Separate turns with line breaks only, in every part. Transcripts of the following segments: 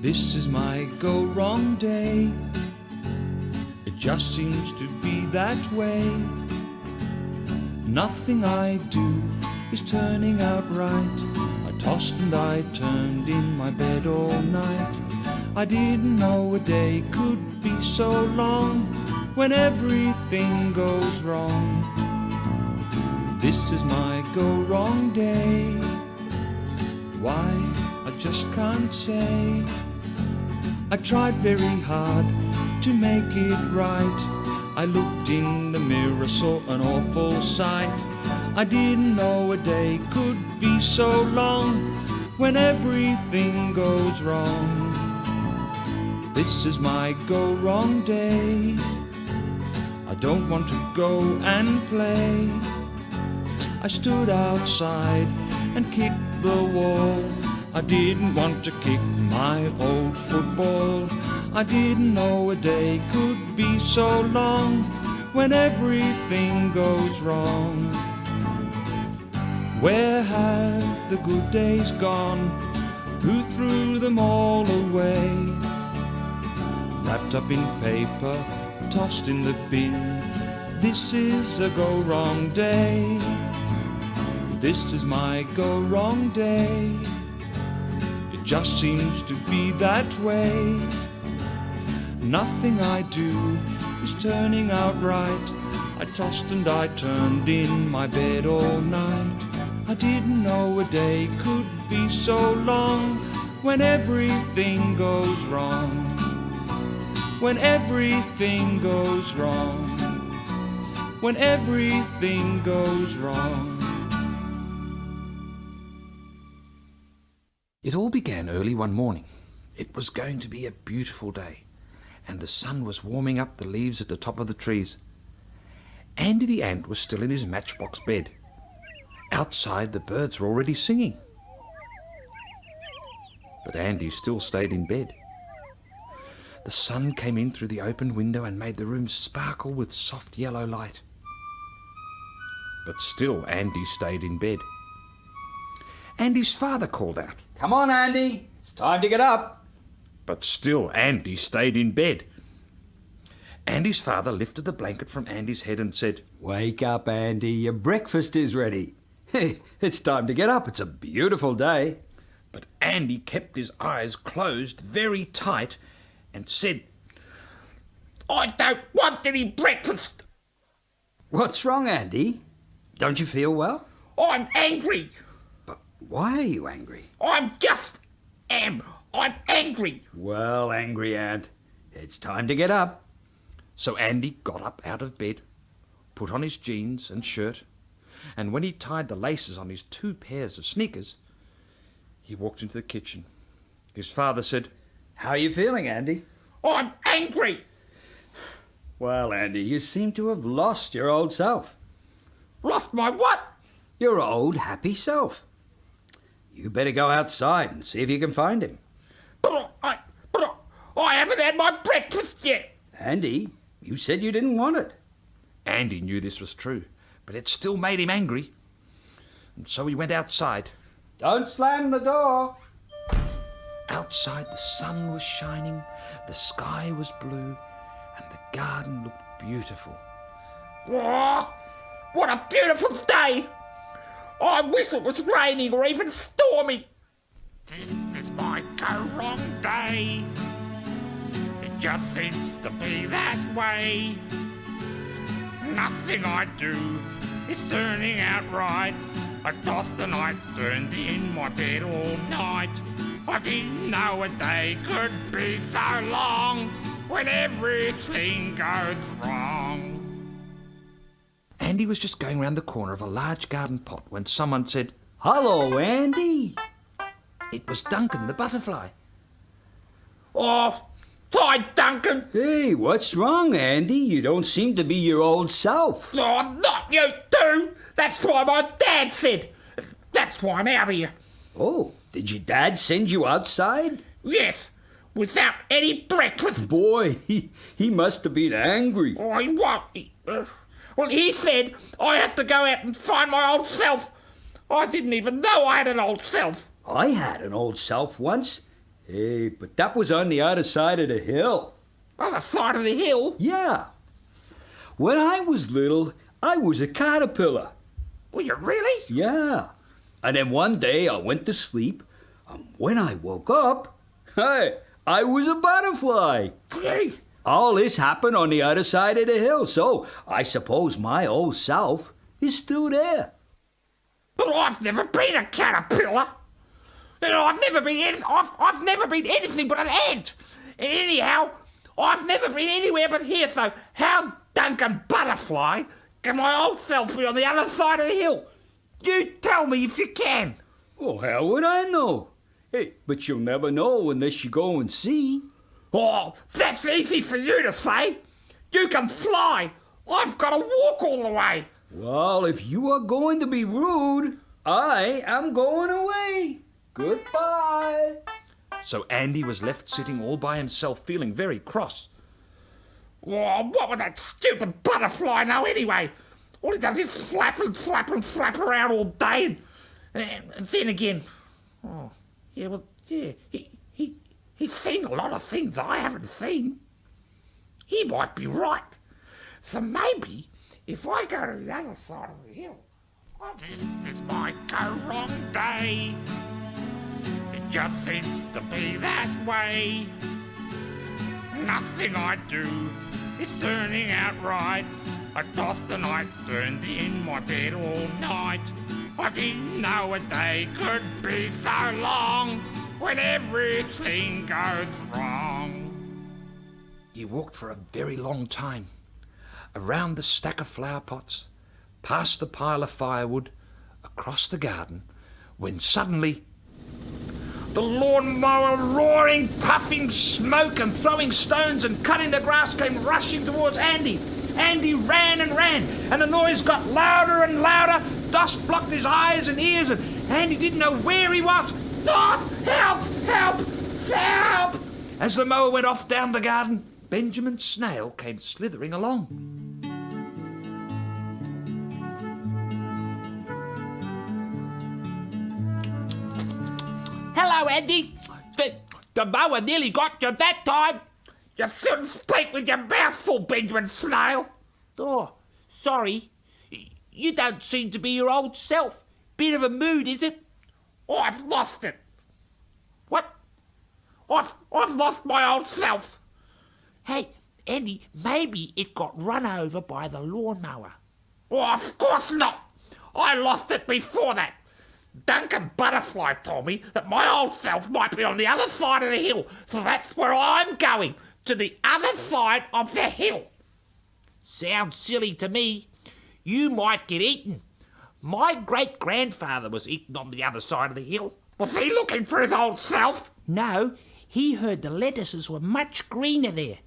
This is my go-wrong day. It just seems to be that way. Nothing I do is turning out right. I tossed and I turned in my bed all night. I didn't know a day could be so long when everything goes wrong. This is my go-wrong day. Why, I just can't say. I tried very hard to make it right. I looked in the mirror, saw an awful sight. I didn't know a day could be so long when everything goes wrong. This is my go-wrong day. I don't want to go and play. I stood outside and kicked the wall. I didn't want to kick my old football. I didn't know a day could be so long when everything goes wrong. Where have the good days gone? Who threw them all away? Wrapped up in paper, tossed in the bin. This is a go-wrong day. This is my go-wrong day. It just seems to be that way. Nothing I do is turning out right. I tossed and I turned in my bed all night. I didn't know a day could be so long when everything goes wrong. When everything goes wrong. When everything goes wrong.
It all began early one morning. It was going to be a beautiful day, and the sun was warming up the leaves at the top of the trees. Andy the ant was still in his matchbox bed. Outside, the birds were already singing. But Andy still stayed in bed. The sun came in through the open window and made the room sparkle with soft yellow light. But still Andy stayed in bed. Andy's father called out,
"Come on, Andy, it's time to get up."
but still Andy stayed in bed. Andy's father lifted the blanket from Andy's head and said,
"Wake up, Andy, your breakfast is ready. It's time to get up, it's a beautiful day."
But Andy kept his eyes closed very tight and said, "I don't want any breakfast.
What's wrong, Andy? Don't you feel well?
I'm angry.
But why are you angry?
I'm angry."
Well, angry ant, it's time to get up.
So Andy got up out of bed, put on his jeans and shirt, and when he tied the laces on his 2 pairs of sneakers, he walked into the kitchen. His father said,
How are you feeling, Andy?
"I'm angry."
Well, Andy, you seem to have lost your old self.
"Lost my what?"
Your old, happy self. You better go outside and see if you can find him.
But I haven't had my breakfast yet."
Andy, you said you didn't want it.
Andy knew this was true, but it still made him angry. And so he went outside.
Don't slam the door.
Outside the sun was shining, the sky was blue, and the garden looked beautiful. "Oh, what a beautiful day! I wish it was raining or even stormy. This is my go-wrong day. It just seems to be that way. Nothing I do is turning out right. I tossed and I turned in my bed all night. I didn't know a day could be so long when everything goes wrong." Andy was just going round the corner of a large garden pot when someone said,
Hello, Andy.
It was Duncan the butterfly. "Oh, hi, Duncan."
Hey, what's wrong, Andy? You don't seem to be your old self.
"Oh, not you too. That's why my dad said. That's why I'm out here."
Oh, did your dad send you outside?
"Yes, without any breakfast."
Boy, he must have been angry.
"Oh, he won't. Well, he said I had to go out and find my old self. I didn't even know I had an old self."
I had an old self once. Hey, but that was on the other side of the hill.
Other side of the hill?
Yeah. When I was little, I was a caterpillar.
Were you really?
Yeah. And then one day I went to sleep, and when I woke up, hey, I was a butterfly.
Gee.
All this happened on the other side of the hill, so I suppose my old self is still there.
But I've never been a caterpillar. You know, I've never been anything but an ant. And anyhow, I've never been anywhere but here, so how Duncan Butterfly can my old self be on the other side of the hill? You tell me if you can.
Well, how would I know? Hey, but you'll never know unless you go and see.
Oh, that's easy for you to say. You can fly. I've got to walk all the way.
Well, if you are going to be rude, I am going away. Goodbye.
So Andy was left sitting all by himself, feeling very cross.
Oh, what would that stupid butterfly know anyway? All he does is flap and flap and flap around all day. And then again, he's seen a lot of things I haven't seen. He might be right. So maybe if I go to the other side of the hill, this might go wrong day. It just seems to be that way. Nothing I do is turning out right. I tossed and I turned in my bed all night. I didn't know a day could be so long when everything goes wrong.
He walked for a very long time, around the stack of flower pots, past the pile of firewood, across the garden, when suddenly
The lawnmower, roaring, puffing smoke and throwing stones and cutting the grass, came rushing towards Andy. Andy ran and ran, and the noise got louder and louder. Dust blocked his eyes and ears, and Andy didn't know where he was. Oh, help! Help! Help!
as the mower went off down the garden, Benjamin Snail came slithering along.
Hello, Andy. The mower nearly got you that time. You shouldn't speak with your mouth full, Benjamin Snail. Oh, sorry. You don't seem to be your old self. Bit of a mood, is it? Oh, I've lost it. What? I've lost my old self. Hey, Andy, maybe it got run over by the lawnmower. Oh, of course not. I lost it before that. Duncan Butterfly told me that my old self might be on the other side of the hill, so that's where I'm going, to the other side of the hill. Sounds silly to me. You might get eaten. My great-grandfather was eaten on the other side of the hill. Was he looking for his old self? No, he heard the lettuces were much greener there.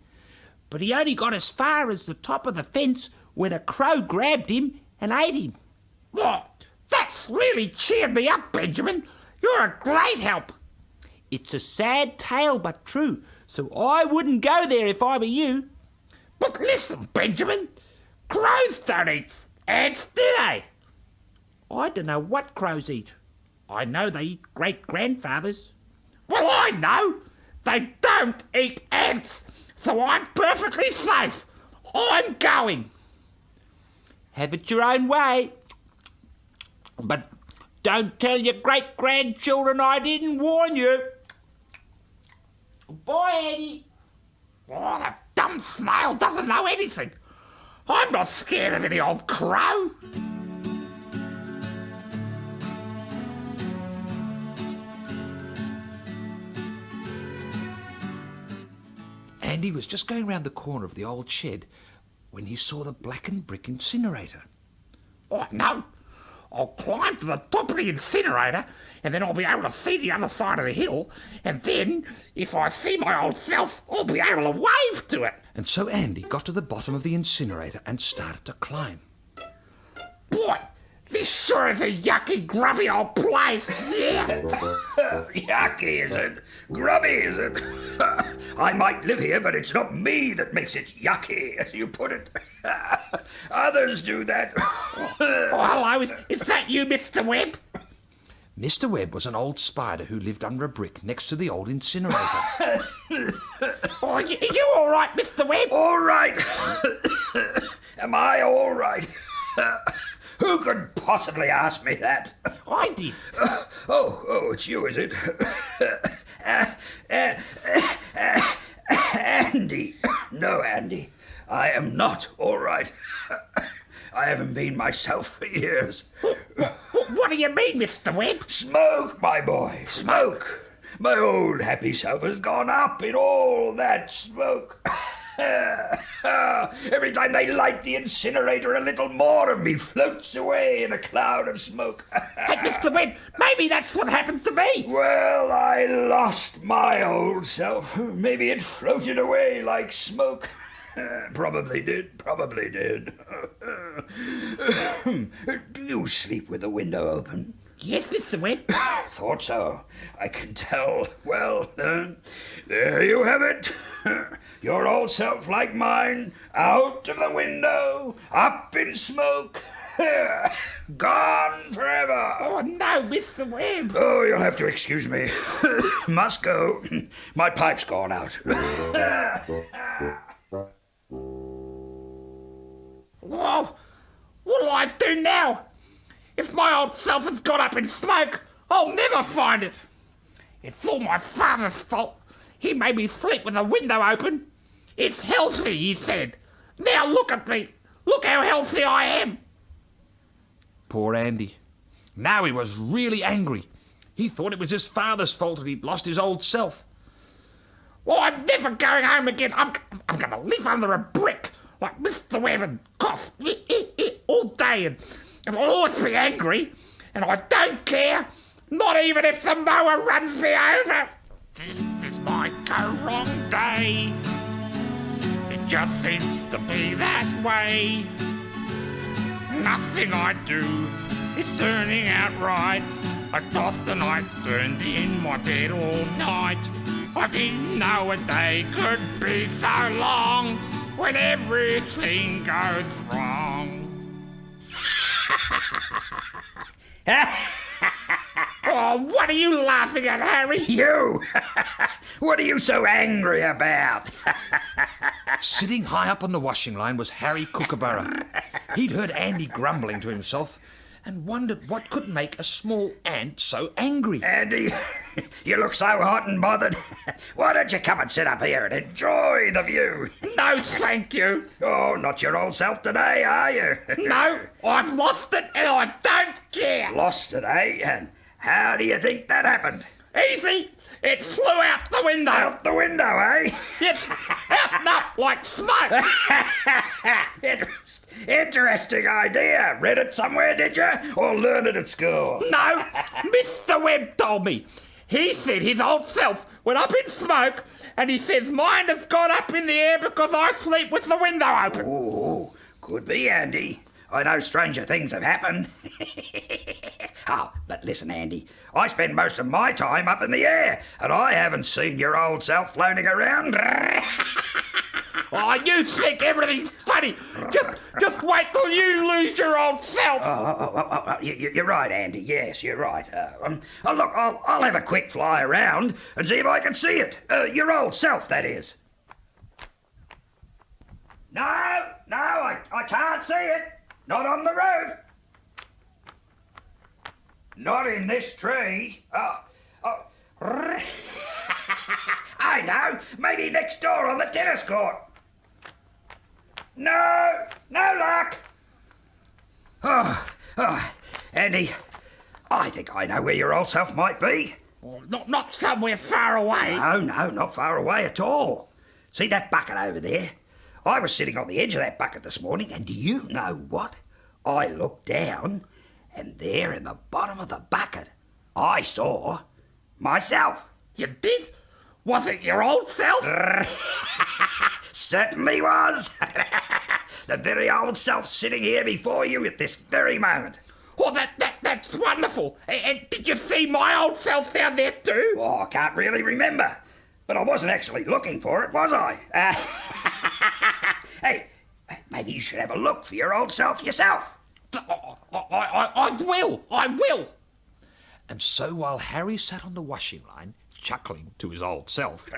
But he only got as far as the top of the fence when a crow grabbed him and ate him. What? That's really cheered me up, Benjamin. You're a great help. It's a sad tale, but true, so I wouldn't go there if I were you. But listen, Benjamin, crows don't eat ants, do they? I don't know what crows eat. I know they eat great-grandfathers. Well, I know. They don't eat ants, so I'm perfectly safe. I'm going. Have it your own way. But don't tell your great-grandchildren I didn't warn you. Bye, Eddie. Oh, that dumb snail doesn't know anything. I'm not scared of any old crow.
Andy was just going round the corner of the old shed when he saw the blackened brick incinerator.
Oh, no. I'll climb to the top of the incinerator, and then I'll be able to see the other side of the hill, and then, if I see my old self, I'll be able to wave to it.
And so Andy got to the bottom of the incinerator and started to climb.
Boy, this sure is a yucky, grubby old place. Yeah.
Yucky, is it? Grubby, is it? I might live here, but it's not me that makes it yucky, as you put it. Others do that.
Oh, hello, is that you, Mr. Webb? Mr. Webb was an old spider who lived under a brick next to the old incinerator.
Oh, you all right, Mr. Webb?
All right. Am I all right? Who could possibly ask me that?
I did.
Oh, it's you, is it? Andy. No, Andy. I am not all right. I haven't been myself for years.
What do you mean, Mr. Webb?
Smoke, my boy, smoke. My old happy self has gone up in all that smoke. Every time they light the incinerator, a little more of me floats away in a cloud of smoke.
Hey, Mr. Webb, maybe that's what happened to me.
Well, I lost my old self. Maybe it floated away like smoke. Probably did. Do you sleep with the window open?
Yes, Mr. Webb.
Thought so. I can tell. Well, there you have it. Your old self, like mine, out of the window, up in smoke, gone forever.
Oh, no, Mr. Webb.
Oh, you'll have to excuse me. Must go. My pipe's gone out.
Oh, what'll I do now? If my old self has got up in smoke, I'll never find it. It's all my father's fault. He made me sleep with the window open. It's healthy, he said. Now look at me. Look how healthy I am.
Poor Andy. Now he was really angry. He thought it was his father's fault that he'd lost his old self.
Well, I'm never going home again. I'm going to live under a brick like Mr. Webb and cough all day and I'll always be angry and I don't care, not even if the mower runs me over. This is my go-wrong day. It just seems to be that way. Nothing I do is turning out right. I tossed and I turned in my bed all night. I didn't know a day could be so long when everything goes wrong. Oh, what are you laughing at, Harry?
You! What are you so angry about?
Sitting high up on the washing line was Harry Kookaburra. He'd heard Andy grumbling to himself and wondered what could make a small ant so angry.
Andy, you look so hot and bothered. Why don't you come and sit up here and enjoy the view?
No, thank you.
Oh, not your old self today, are you?
No, I've lost it and I don't care.
Lost today? And how do you think that happened?
Easy. It flew out the window.
Out the window, eh?
It's out and up like smoke.
Interesting idea. Read it somewhere, did you? Or learn it at school?
No, Mr. Webb told me. He said his old self went up in smoke and he says mine has gone up in the air because I sleep with the window open.
Oh, could be, Andy. I know stranger things have happened. Oh, but listen, Andy, I spend most of my time up in the air, and I haven't seen your old self floating around.
Oh, you think everything's funny. Just wait till you lose your old self.
You're right, Andy. Yes, you're right. Look, I'll have a quick fly around and see if I can see it. Your old self, that is. No, I can't see it. Not on the road. Not in this tree. I know. Maybe next door on the tennis court. No luck. Andy, I think I know where your old self might be.
Oh, not somewhere far away.
No, not far away at all. See that bucket over there? I was sitting on the edge of that bucket this morning, and do you know what? I looked down, and there in the bottom of the bucket, I saw myself.
You did? Was it your old self?
Certainly was. The very old self sitting here before you at this very moment.
Oh, that's wonderful. And did you see my old self down there too?
Oh, I can't really remember. But I wasn't actually looking for it, was I? Hey, maybe you should have a look for your old self yourself.
I will.
And so while Harry sat on the washing line, chuckling to his old self,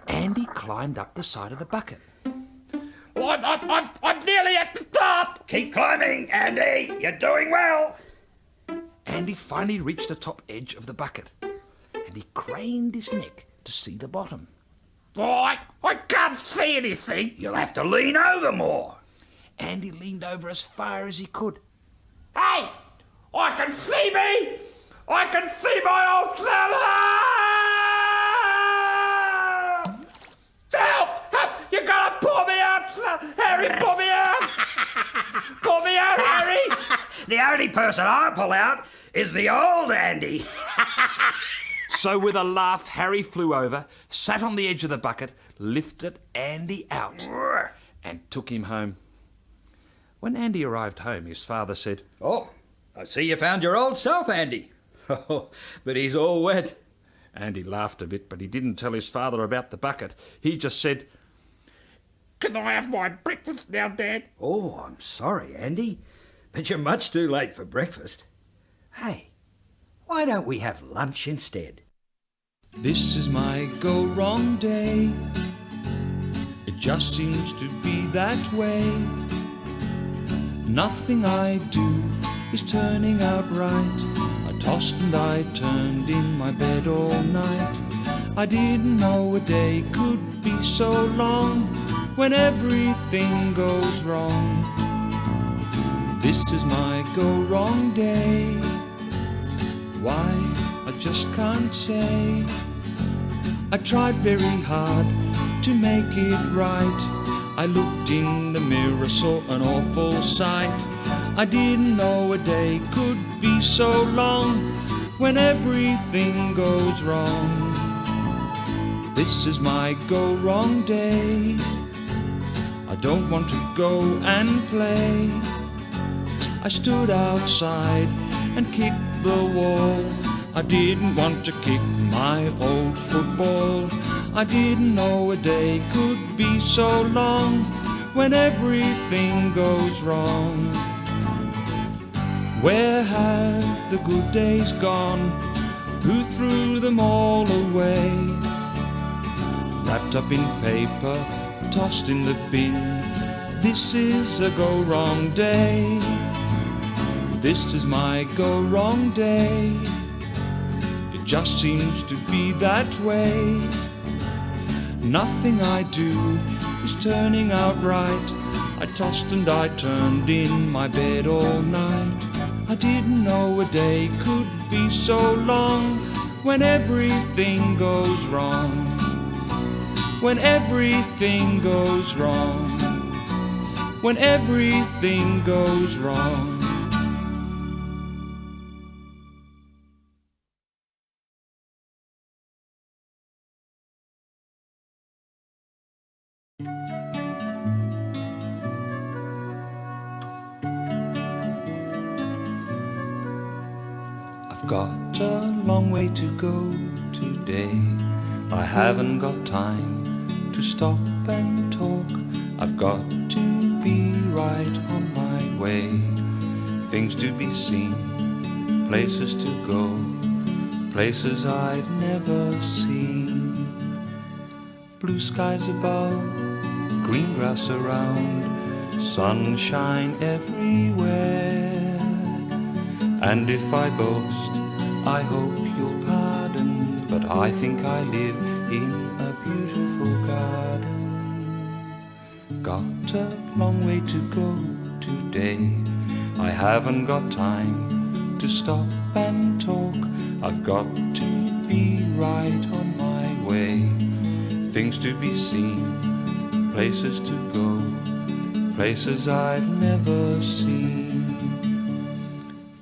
Andy climbed up the side of the bucket.
I'm nearly at the top.
Keep climbing, Andy. You're doing well.
Andy finally reached the top edge of the bucket, and he craned his neck to see the bottom.
I can't see anything.
You'll have to lean over more.
Andy leaned over as far as he could.
Hey, I can see me. I can see my old self. Help! Help! You gotta pull me out, Harry. Pull me out. Pull me out, Harry.
The only person I pull out is the old Andy.
So with a laugh, Harry flew over, sat on the edge of the bucket, lifted Andy out, and took him home. When Andy arrived home, his father said,
Oh, I see you found your old self, Andy. Oh, but he's all wet.
Andy laughed a bit, but he didn't tell his father about the bucket. He just said,
Can I have my breakfast now, Dad?
Oh, I'm sorry, Andy, but you're much too late for breakfast. Hey, why don't we have lunch instead?
This is my go-wrong day. It just seems to be that way. Nothing I do is turning out right. I tossed and I turned in my bed all night. I didn't know a day could be so long when everything goes wrong. This is my go-wrong day. Why, I just can't say. I tried very hard to make it right. I looked in the mirror, saw an awful sight. I didn't know a day could be so long when everything goes wrong. This is my go-wrong day. I don't want to go and play. I stood outside and kicked the wall. I didn't want to kick my old football. I didn't know a day could be so long when everything goes wrong. Where have the good days gone? Who threw them all away? Wrapped up in paper, tossed in the bin. This is a go-wrong day. This is my go-wrong day. It just seems to be that way. Nothing I do is turning out right. I tossed and I turned in my bed all night. I didn't know a day could be so long when everything goes wrong. When everything goes wrong. When everything goes wrong. I've got a long way to go today. I haven't got time to stop and talk. I've got to be right on my way. Things to be seen, places to go, places I've never seen. Blue skies above, green grass around, sunshine everywhere. And if I boast, I hope you'll pardon, but I think I live in a beautiful garden. Got a long way to go today. I haven't got time to stop and talk. I've got to be right on my way. Things to be seen, places to go, places I've never seen.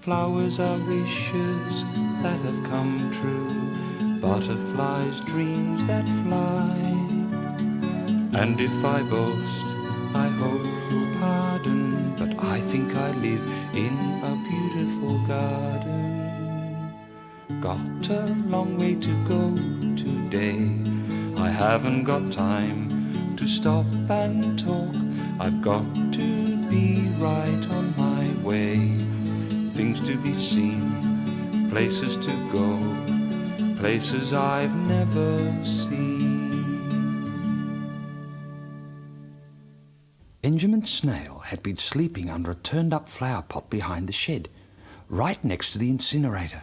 Flowers are wishes that have come true, butterflies dreams that fly. And if I boast, I hope you'll pardon, but I think I live in a beautiful garden. Got a long way to go today. I haven't got time to stop and talk. I've got to be right on my way. Things to be seen, places to go, places I've never seen. Benjamin Snail had been sleeping under a turned-up flower pot behind the shed, right next to the incinerator.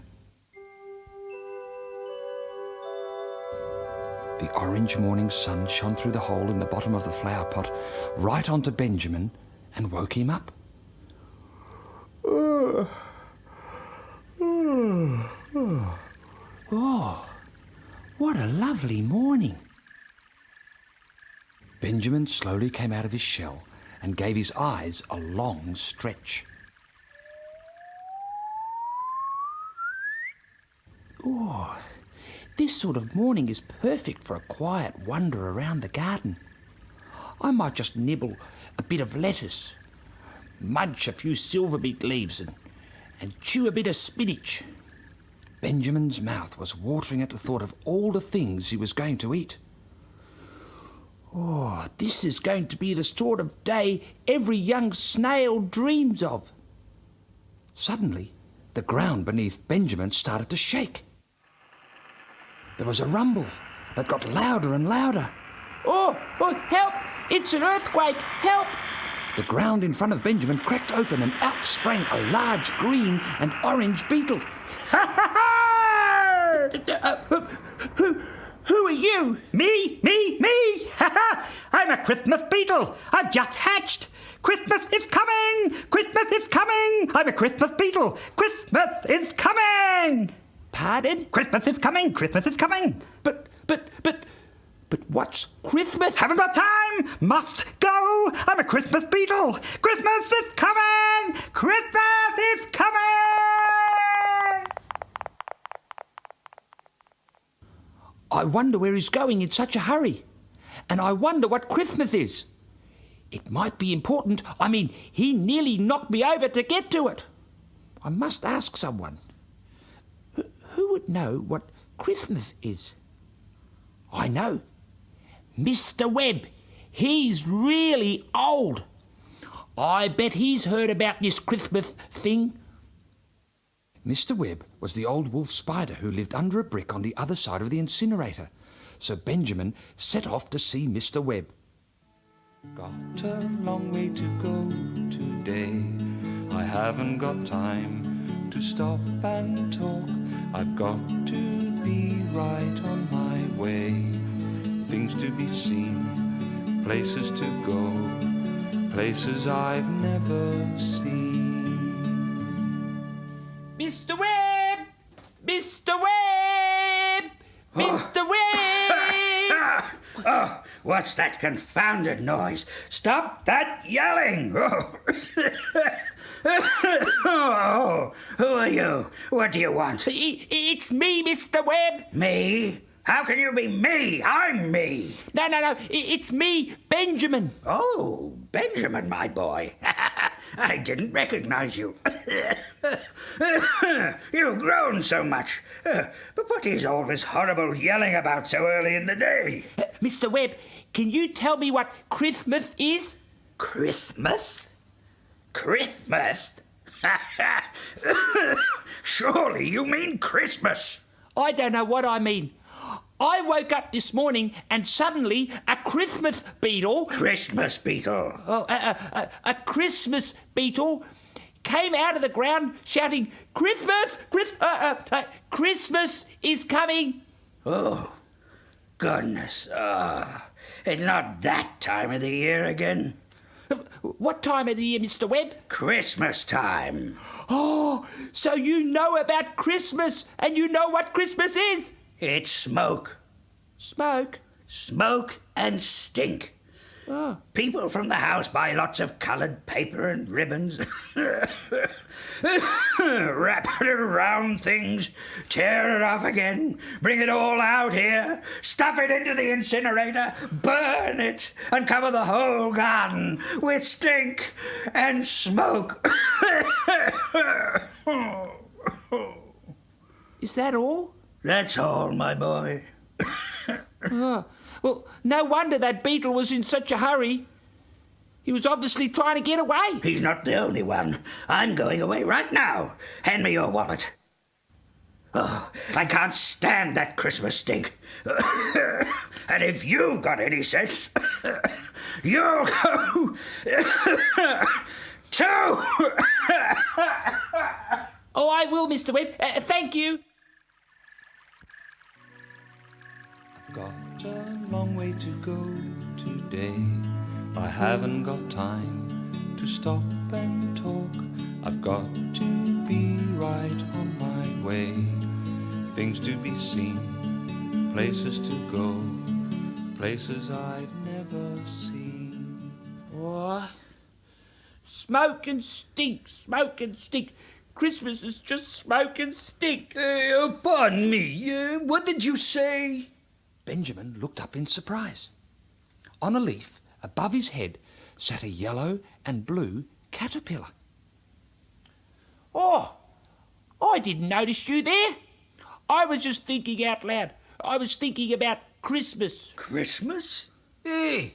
The orange morning sun shone through the hole in the bottom of the flower pot right onto Benjamin and woke him up. Oh, what a lovely morning. Benjamin slowly came out of his shell and gave his eyes a long stretch. Oh, this sort of morning is perfect for a quiet wander around the garden. I might just nibble a bit of lettuce, munch a few silverbeet leaves and chew a bit of spinach. Benjamin's mouth was watering at the thought of all the things he was going to eat. Oh, this is going to be the sort of day every young snail dreams of. Suddenly, the ground beneath Benjamin started to shake. There was a rumble that got louder and louder. Oh, help! It's an earthquake! Help! The ground in front of Benjamin cracked open and out sprang a large green and orange beetle. Who are you?
Me! I'm a Christmas beetle. I've just hatched. Christmas is coming! Christmas is coming! I'm a Christmas beetle. Christmas is coming!
Pardon?
Christmas is coming! Christmas is coming!
But what's Christmas?
Haven't got time! Must go! I'm a Christmas beetle! Christmas is coming! Christmas is coming!
I wonder where he's going in such a hurry. And I wonder what Christmas is. It might be important. I mean, he nearly knocked me over to get to it. I must ask someone. Who would know what Christmas is? I know. Mr. Webb. He's really old. I bet he's heard about this Christmas thing. Mr. Webb was the old wolf spider who lived under a brick on the other side of the incinerator. So Benjamin set off to see Mr. Webb. Got a long way to go today. I haven't got time to stop and talk. I've got to be right on my way. Things to be seen, places to go, places I've never seen. Mr. Webb! Mr. Webb! Mr. Webb!
Oh, what's that confounded noise? Stop that yelling! Oh, who are you? What do you want?
It's me, Mr. Webb.
Me? How can you be me? I'm me.
No. It's me, Benjamin.
Oh, Benjamin, my boy. I didn't recognize you. You've grown so much. But what is all this horrible yelling about so early in the day?
Mr. Webb, can you tell me what Christmas is?
Christmas? Christmas? Surely you mean Christmas.
I don't know what I mean. I woke up this morning and suddenly a Christmas beetle...
Christmas beetle?
A Christmas beetle came out of the ground shouting, Christmas! Christmas is coming!
Oh, goodness. It's not that time of the year again.
What time of the year, Mr. Webb?
Christmas time.
Oh, so you know about Christmas and you know what Christmas is?
It's smoke.
Smoke?
Smoke and stink.
Oh.
People from the house buy lots of coloured paper and ribbons. Wrap it around things, tear it off again, bring it all out here, stuff it into the incinerator, burn it, and cover the whole garden with stink and smoke.
Is that all?
That's all, my boy.
Oh, well, no wonder that beetle was in such a hurry. He was obviously trying to get away.
He's not the only one. I'm going away right now. Hand me your wallet. Oh, I can't stand that Christmas stink. And if you've got any sense, you'll go too.
Oh, I will, Mr. Webb. Thank you.
I've got a long way to go today. I haven't got time to stop and talk. I've got to be right on my way. Things to be seen, places to go, places I've never seen.
Oh, smoke and stink, smoke and stink. Christmas is just smoke and stink.
Pardon me, what did you say?
Benjamin looked up in surprise. On a leaf above his head sat a yellow and blue caterpillar.
Oh, I didn't notice you there. I was just thinking out loud. I was thinking about Christmas.
Christmas? Hey,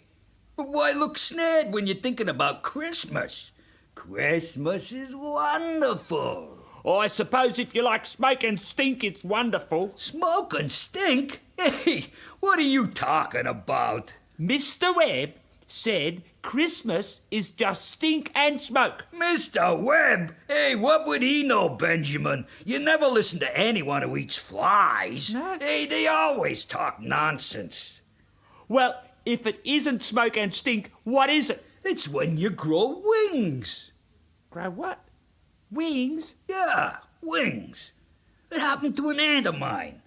but why look sad when you're thinking about Christmas? Christmas is wonderful.
Oh, I suppose if you like smoke and stink, it's wonderful.
Smoke and stink? Hey, what are you talking about?
Mr. Webb said Christmas is just stink and smoke.
Mr. Webb? Hey, what would he know, Benjamin? You never listen to anyone who eats flies.
No.
Hey, they always talk nonsense.
Well, if it isn't smoke and stink, what is it?
It's when you grow wings.
Grow what? Wings?
Yeah, wings. It happened to an aunt of mine.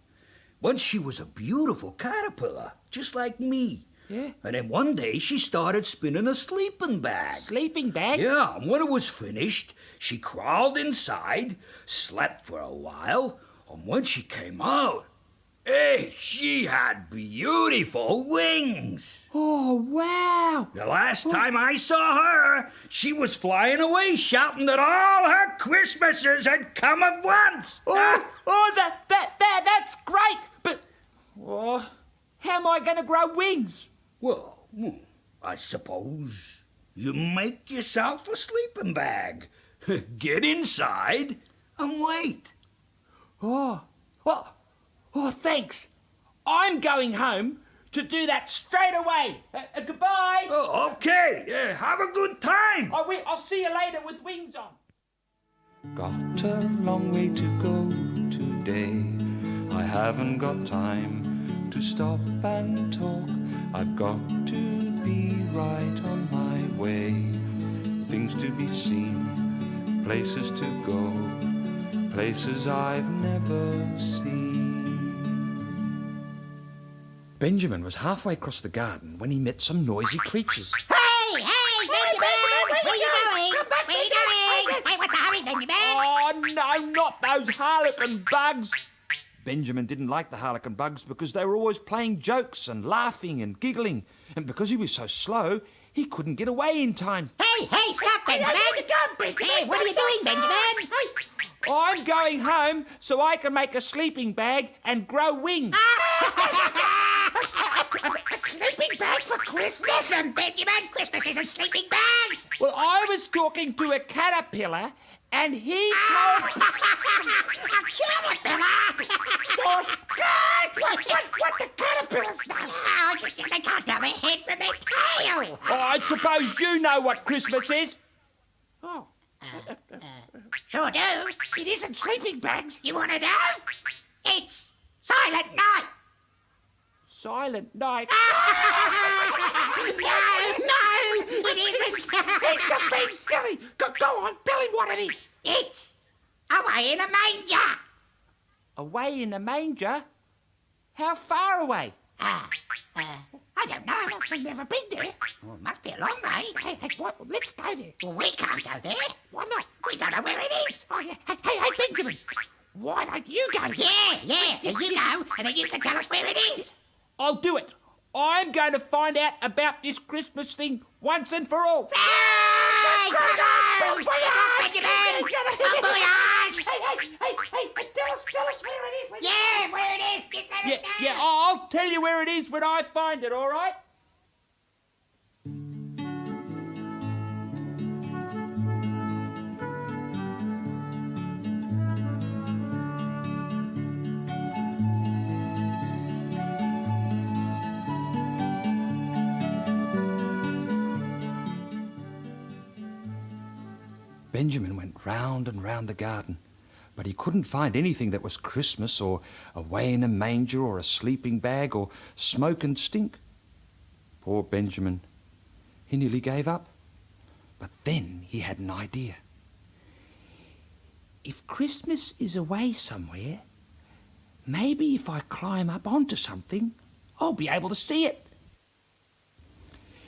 Once she was a beautiful caterpillar, just like me.
Yeah.
And then one day she started spinning a sleeping bag.
Sleeping bag?
Yeah, and when it was finished, she crawled inside, slept for a while, and when she came out, hey, she had beautiful wings.
Oh, wow.
The last time I saw her, she was flying away shouting that all her Christmases had come at once.
That's great. But, how am I going to grow wings?
Well, I suppose you make yourself a sleeping bag. Get inside and wait.
Oh, thanks. I'm going home to do that straight away. Goodbye.
Oh, okay, have a good time.
I'll see you later with wings on.
Got a long way to go today. I haven't got time to stop and talk. I've got to be right on my way. Things to be seen, places to go, places I've never seen.
Benjamin was halfway across the garden when he met some noisy creatures.
Hey, Benjamin! Where you going? Where you going? Hey, what's the hurry, Benjamin?
Oh, no, not those harlequin bugs.
Benjamin didn't like the harlequin bugs because they were always playing jokes and laughing and giggling. And because he was so slow, he couldn't get away in time.
Hey, stop, Benjamin! Hey, what are you doing, Benjamin?
I'm going home so I can make a sleeping bag and grow wings.
A sleeping bag for Christmas? Listen, Benjamin, Christmas isn't sleeping bags!
Well, I was talking to a caterpillar and he told...
A caterpillar?
Oh, God! What the caterpillars know?
Oh, they can't tell their head from their tail!
Oh, I suppose you know what Christmas is. Oh,
Sure do.
it isn't sleeping bags.
You want to know? It's Silent Night!
Silent night.
No, it isn't!
He's just being silly. Go on, tell him what it is.
It's away in a manger!
Away in a manger? How far away?
I don't know. I've never been there. Well, it must be a long way.
Hey, let's go there.
Well, we can't go there.
Why not?
We don't know where it is.
Oh, yeah. Hey, Benjamin. Why don't you go?
Yeah. And you go, and then you can tell us where it is.
I'll do it. I'm going to find out about this Christmas thing once and for all.
Right! Go! Benjamin! Oh, voyage!
Hey, tell us where it is.
Yeah, where it is. Just let us know.
Yeah, I'll tell you where it is when I find it, all right?
Benjamin went round and round the garden, but he couldn't find anything that was Christmas or away in a manger or a sleeping bag or smoke and stink. Poor Benjamin. He nearly gave up. But then he had an idea. If Christmas is away somewhere, maybe if I climb up onto something, I'll be able to see it.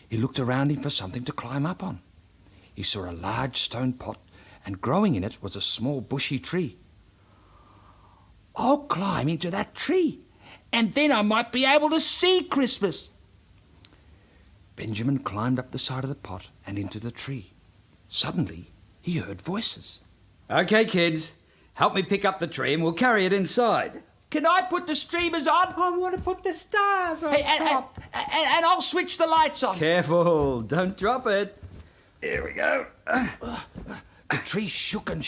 He looked around him for something to climb up on. He saw a large stone pot, and growing in it was a small bushy tree. I'll climb into that tree, and then I might be able to see Christmas. Benjamin climbed up the side of the pot and into the tree. Suddenly, he heard voices.
OK, kids, help me pick up the tree and we'll carry it inside.
Can I put the streamers on?
I want to put the stars on top.
And I'll switch the lights on.
Careful, don't drop it. Here we go.
The tree shook and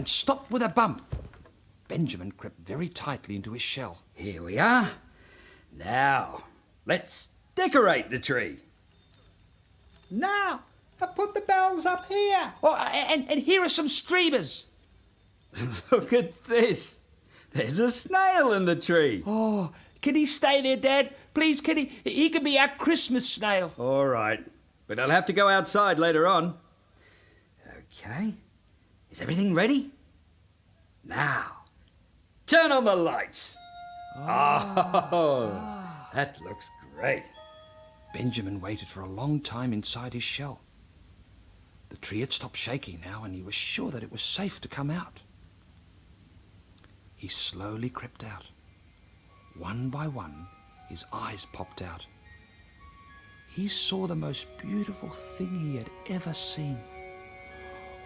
stopped with a bump. Benjamin crept very tightly into his shell.
Here we are. Now, let's decorate the tree.
Now, I put the bells up here.
Oh, and here are some streamers.
Look at this. There's a snail in the tree.
Oh, can he stay there, Dad? Please, can he? He can be our Christmas snail.
All right, but I'll have to go outside later on. OK, is everything ready? Now, turn on the lights. Oh, that looks great.
Benjamin waited for a long time inside his shell. The tree had stopped shaking now, and he was sure that it was safe to come out. He slowly crept out. One by one, his eyes popped out. He saw the most beautiful thing he had ever seen.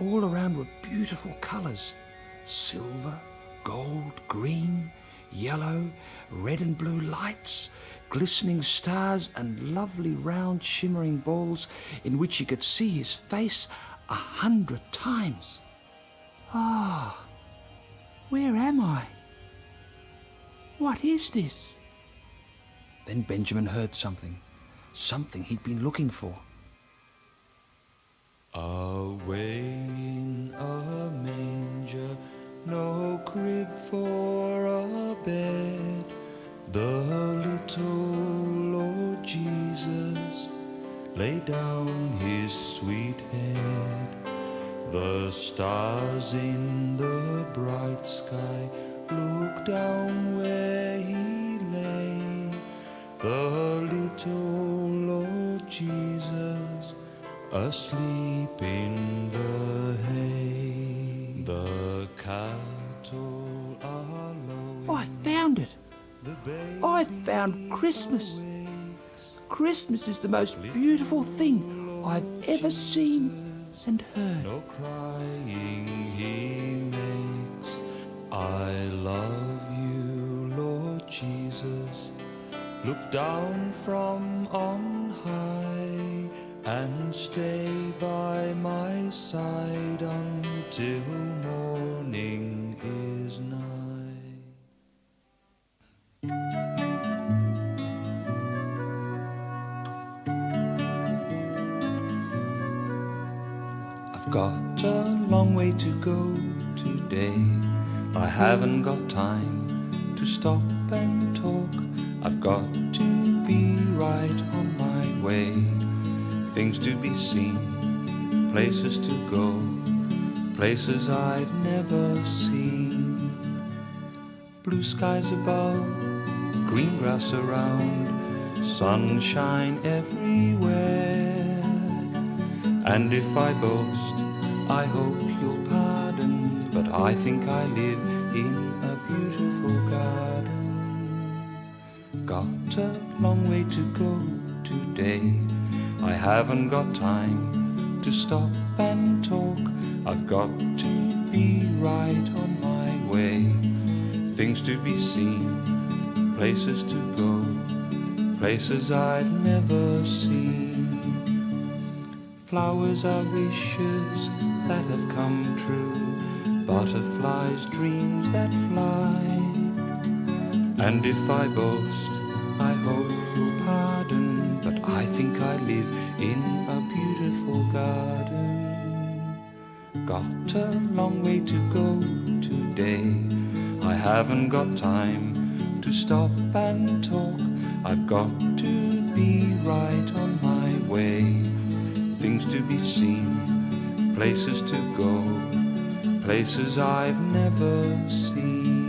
All around were beautiful colours: silver, gold, green, yellow, red and blue lights, glistening stars, and lovely round shimmering balls in which he could see his face 100 times. Ah, where am I? What is this? Then Benjamin heard something he'd been looking for. Away in a manger, no crib for a bed, the little Lord Jesus lay down his sweet head. The stars in the bright sky looked down where he lay. The little Lord Jesus asleep in the hay. The cattle are lowing. I found it. I found Christmas. Christmas is the most beautiful thing I've ever seen and heard. No crying he makes. I love you, Lord Jesus. Look down from on high and stay by my side until morning is nigh. I've got a long way to go today. I haven't got time to stop and talk. I've got to be right on my way. Things to be seen, places to go, places I've never seen. Blue skies above, green grass around, sunshine everywhere. And if I boast, I hope you'll pardon, but I think I live in a beautiful garden. Got a long way to go today. I haven't got time to stop and talk. I've got to be right on my way. Things to be seen, places to go, places I've never seen. Flowers are wishes that have come true, butterflies dreams that fly. And if I boast, I hope you'll pardon, but I think I live in a beautiful garden. got a long way to go today. I haven't got time to stop and talk. I've got to be right on my way. Things to be seen, places to go, places I've never seen.